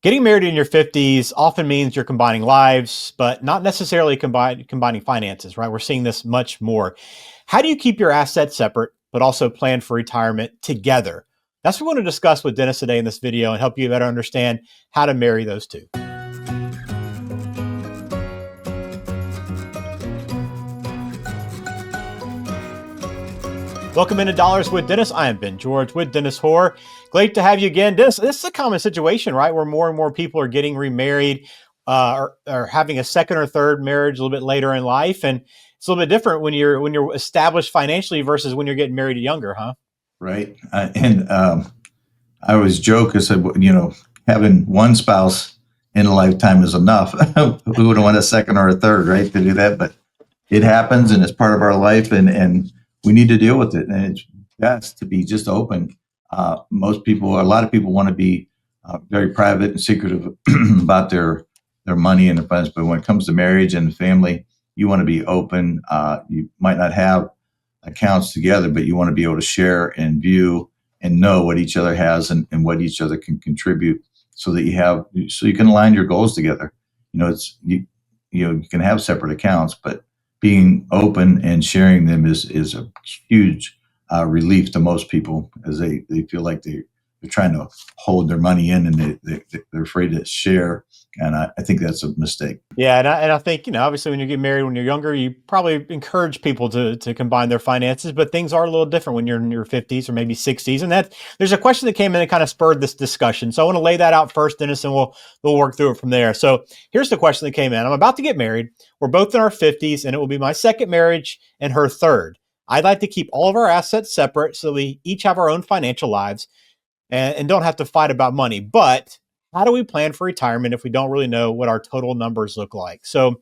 Getting married in your 50s often means you're combining lives, but not necessarily combining finances, right? We're seeing this much more. How do you keep your assets separate, but also plan for retirement together? That's what we want to discuss with Dennis today in this video and help you better understand how to marry those two. Welcome into Dollars with Dennis. I am Ben George with Dennis Hoare. Great to have you again. Dennis, this is a common situation, right? Where more and more people are getting remarried or having a second or third marriage a little bit later in life. And it's a little bit different when you're established financially versus when you're getting married younger, huh? Right. And I always joke, I said, having one spouse in a lifetime is enough. We wouldn't want a second or a third, right, to do that. But it happens and it's part of our life, and we need to deal with it. And it's best to be just open. A lot of people want to be very private and secretive about their money and their funds. But when it comes to marriage and family, you want to be open. You might not have accounts together, but you want to be able to share and view and know what each other has and what each other can contribute, so that you can align your goals together. You can have separate accounts, but being open and sharing them is a huge relief to most people, as they feel like they're trying to hold their money in, and they're afraid to share. And I think that's a mistake. Yeah, and I think, obviously when you get married when you're younger, you probably encourage people to combine their finances, but things are a little different when you're in your 50s or maybe 60s. And that there's a question that came in that kind of spurred this discussion. So I want to lay that out first, Dennis, and we'll work through it from there. So here's the question that came in. I'm about to get married. We're both in our 50s, and it will be my second marriage and her third. I'd like to keep all of our assets separate so we each have our own financial lives and don't have to fight about money. But how do we plan for retirement if we don't really know what our total numbers look like? So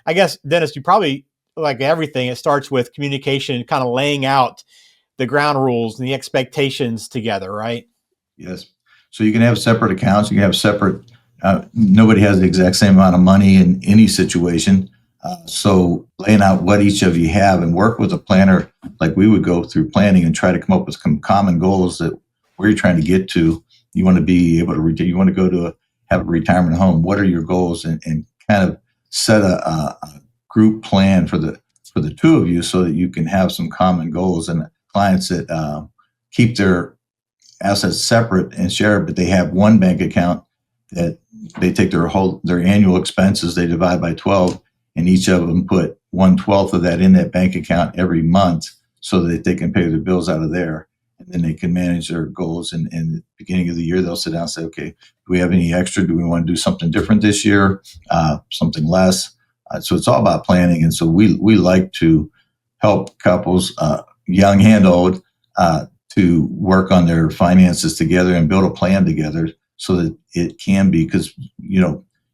I guess, Dennis, you probably, like everything, it starts with communication, kind of laying out the ground rules and the expectations together, right? Yes. So you can have separate accounts. You can have separate. Nobody has the exact same amount of money in any situation. So laying out what each of you have and work with a planner, like we would go through planning and try to come up with some common goals that where you're trying to get to. You want to be able to retire. You want to go to have a retirement home. What are your goals, and kind of set a group plan for the two of you, so that you can have some common goals. And clients that keep their assets separate and share, but they have one bank account that they take their annual expenses, they divide by 12, and each of them put 1/12 of that in that bank account every month, so that they can pay their bills out of there. And then they can manage their goals. And in the beginning of the year, they'll sit down and say, okay, do we have any extra? Do we want to do something different this year? Something less? So it's all about planning. And so we like to help couples, young and old, to work on their finances together and build a plan together, so that it can be, because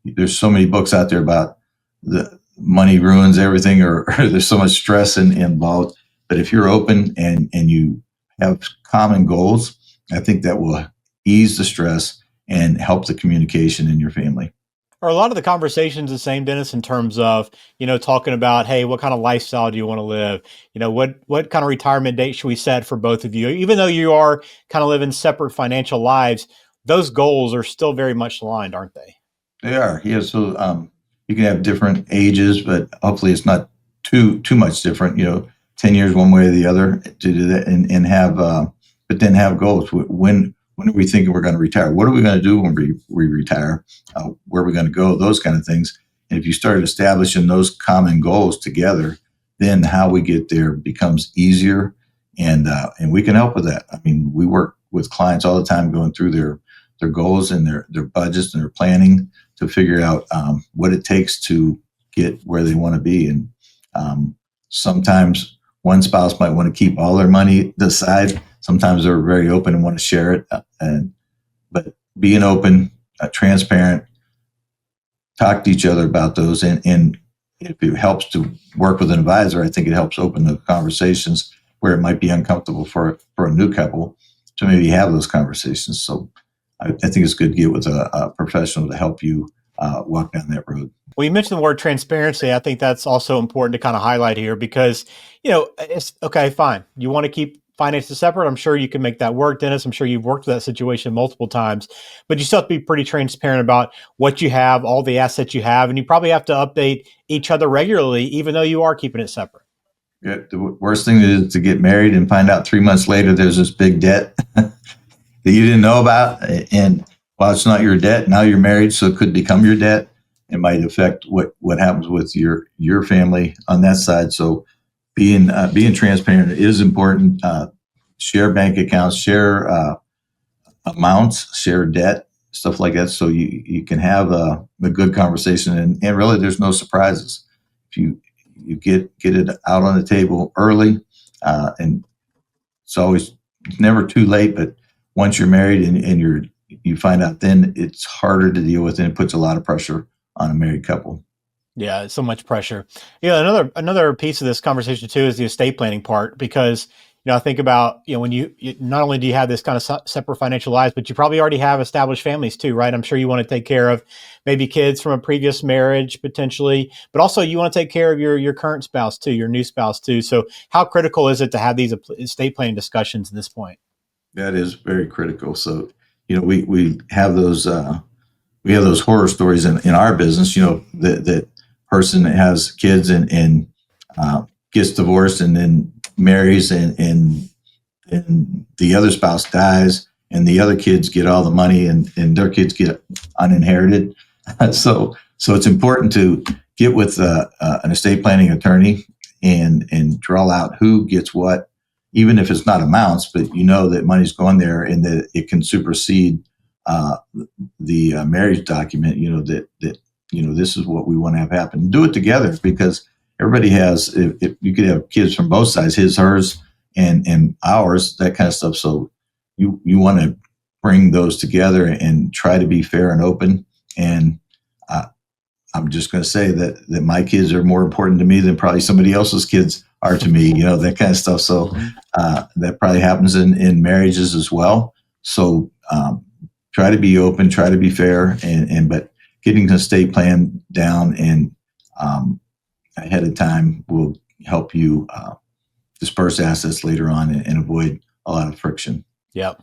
there's so many books out there about the money ruins everything, or there's so much stress involved. But if you're open and you have common goals, I think that will ease the stress and help the communication in your family. Are a lot of the conversations the same, Dennis, in terms of, talking about, hey, what kind of lifestyle do you want to live? What kind of retirement date should we set for both of you? Even though you are kind of living separate financial lives, those goals are still very much aligned, aren't they? They are, yeah. So you can have different ages, but hopefully it's not too much different. 10 years one way or the other to do that, and have, but then have goals. When are we thinking we're going to retire? What are we going to do when we retire? Where are we going to go? Those kind of things. And if you start establishing those common goals together, then how we get there becomes easier, and we can help with that. I mean, we work with clients all the time, going through their goals and their budgets and their planning, to figure out what it takes to get where they want to be. And sometimes one spouse might want to keep all their money aside. Sometimes they're very open and want to share it. But being open, transparent, talk to each other about those. And if it helps to work with an advisor, I think it helps open the conversations where it might be uncomfortable for a new couple to maybe have those conversations. So I think it's good to get with a professional to help you walk down that road. Well, you mentioned the word transparency. I think that's also important to kind of highlight here because, it's okay, fine. You want to keep finances separate, I'm sure you can make that work. Dennis, I'm sure you've worked with that situation multiple times, but you still have to be pretty transparent about what you have, all the assets you have, and you probably have to update each other regularly, even though you are keeping it separate. Yeah, the worst thing is to get married and find out 3 months later there's this big debt that you didn't know about. And while it's not your debt, now you're married, so it could become your debt. It might affect what happens with your family on that side. So being transparent is important. Share bank accounts, share amounts, share debt, stuff like that, so you can have a good conversation. And really, there's no surprises if you get it out on the table early, and it's never too late. But once you're married and you find out, then it's harder to deal with, and it puts a lot of pressure on a married couple. Yeah, so much pressure. Yeah, another piece of this conversation too is the estate planning part, because I think about when you not only do you have this kind of separate financial lives, but you probably already have established families too, right? I'm sure you want to take care of maybe kids from a previous marriage potentially, but also you want to take care of your current spouse too, your new spouse too. So how critical is it to have these estate planning discussions at this point? That is very critical. So we have those horror stories in our business. That person that has kids and gets divorced and then marries and the other spouse dies and the other kids get all the money and their kids get uninherited. So it's important to get with an estate planning attorney and draw out who gets what, even if it's not amounts, but that money's going there and that it can supersede the marriage document. This is what we want to have happen. Do it together, because everybody has. If you could have kids from both sides, his, hers, and ours, that kind of stuff. So you want to bring those together and try to be fair and open. And I'm just going to say that my kids are more important to me than probably somebody else's kids are to me. That kind of stuff. So that probably happens in marriages as well. So try to be open, try to be fair, but getting the estate plan down and ahead of time will help you disperse assets later on and avoid a lot of friction. Yep.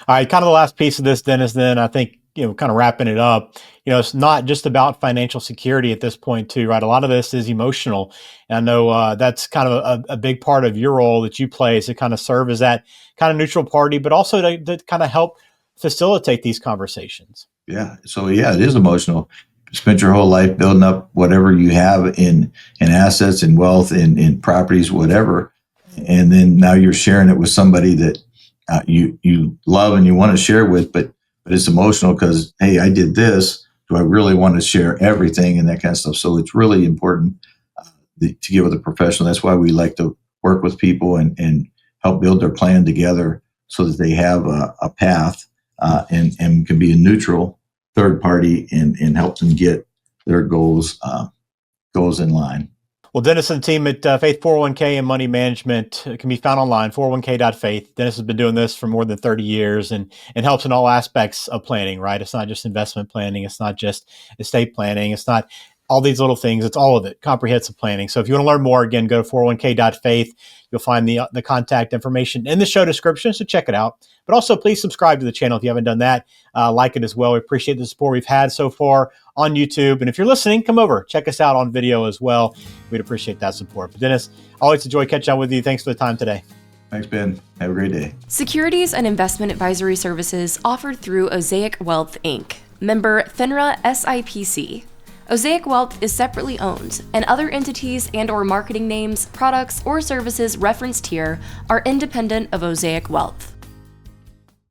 All right. Kind of the last piece of this, Dennis, then I think, kind of wrapping it up, it's not just about financial security at this point too, right? A lot of this is emotional. And I know that's kind of a big part of your role that you play, is to kind of serve as that kind of neutral party, but also to kind of help facilitate these conversations. Yeah. So yeah, it is emotional. You spent your whole life building up whatever you have in assets and wealth in properties, whatever. And then now you're sharing it with somebody that you love and you want to share with, but it's emotional because, hey, I did this. Do I really want to share everything and that kind of stuff? So it's really important to get with a professional. That's why we like to work with people and help build their plan together so that they have a path and can be a neutral third party and help them get their goals in line. Well, Dennis and the team at Faith 401k and Money Management can be found online, 401k.faith. Dennis has been doing this for more than 30 years and helps in all aspects of planning, right? It's not just investment planning. It's not just estate planning. It's not all these little things. It's all of it, comprehensive planning. So if you want to learn more, again, go to 401k.faith. You'll find the contact information in the show description, so check it out. But also, please subscribe to the channel if you haven't done that. Like it as well. We appreciate the support we've had so far on YouTube. And if you're listening, come over. Check us out on video as well. We'd appreciate that support. But Dennis, always enjoy catching up with you. Thanks for the time today. Thanks, Ben. Have a great day. Securities and investment advisory services offered through Osaic Wealth, Inc., member FINRA SIPC. Osaic Wealth is separately owned, and other entities and/or marketing names, products, or services referenced here are independent of Osaic Wealth.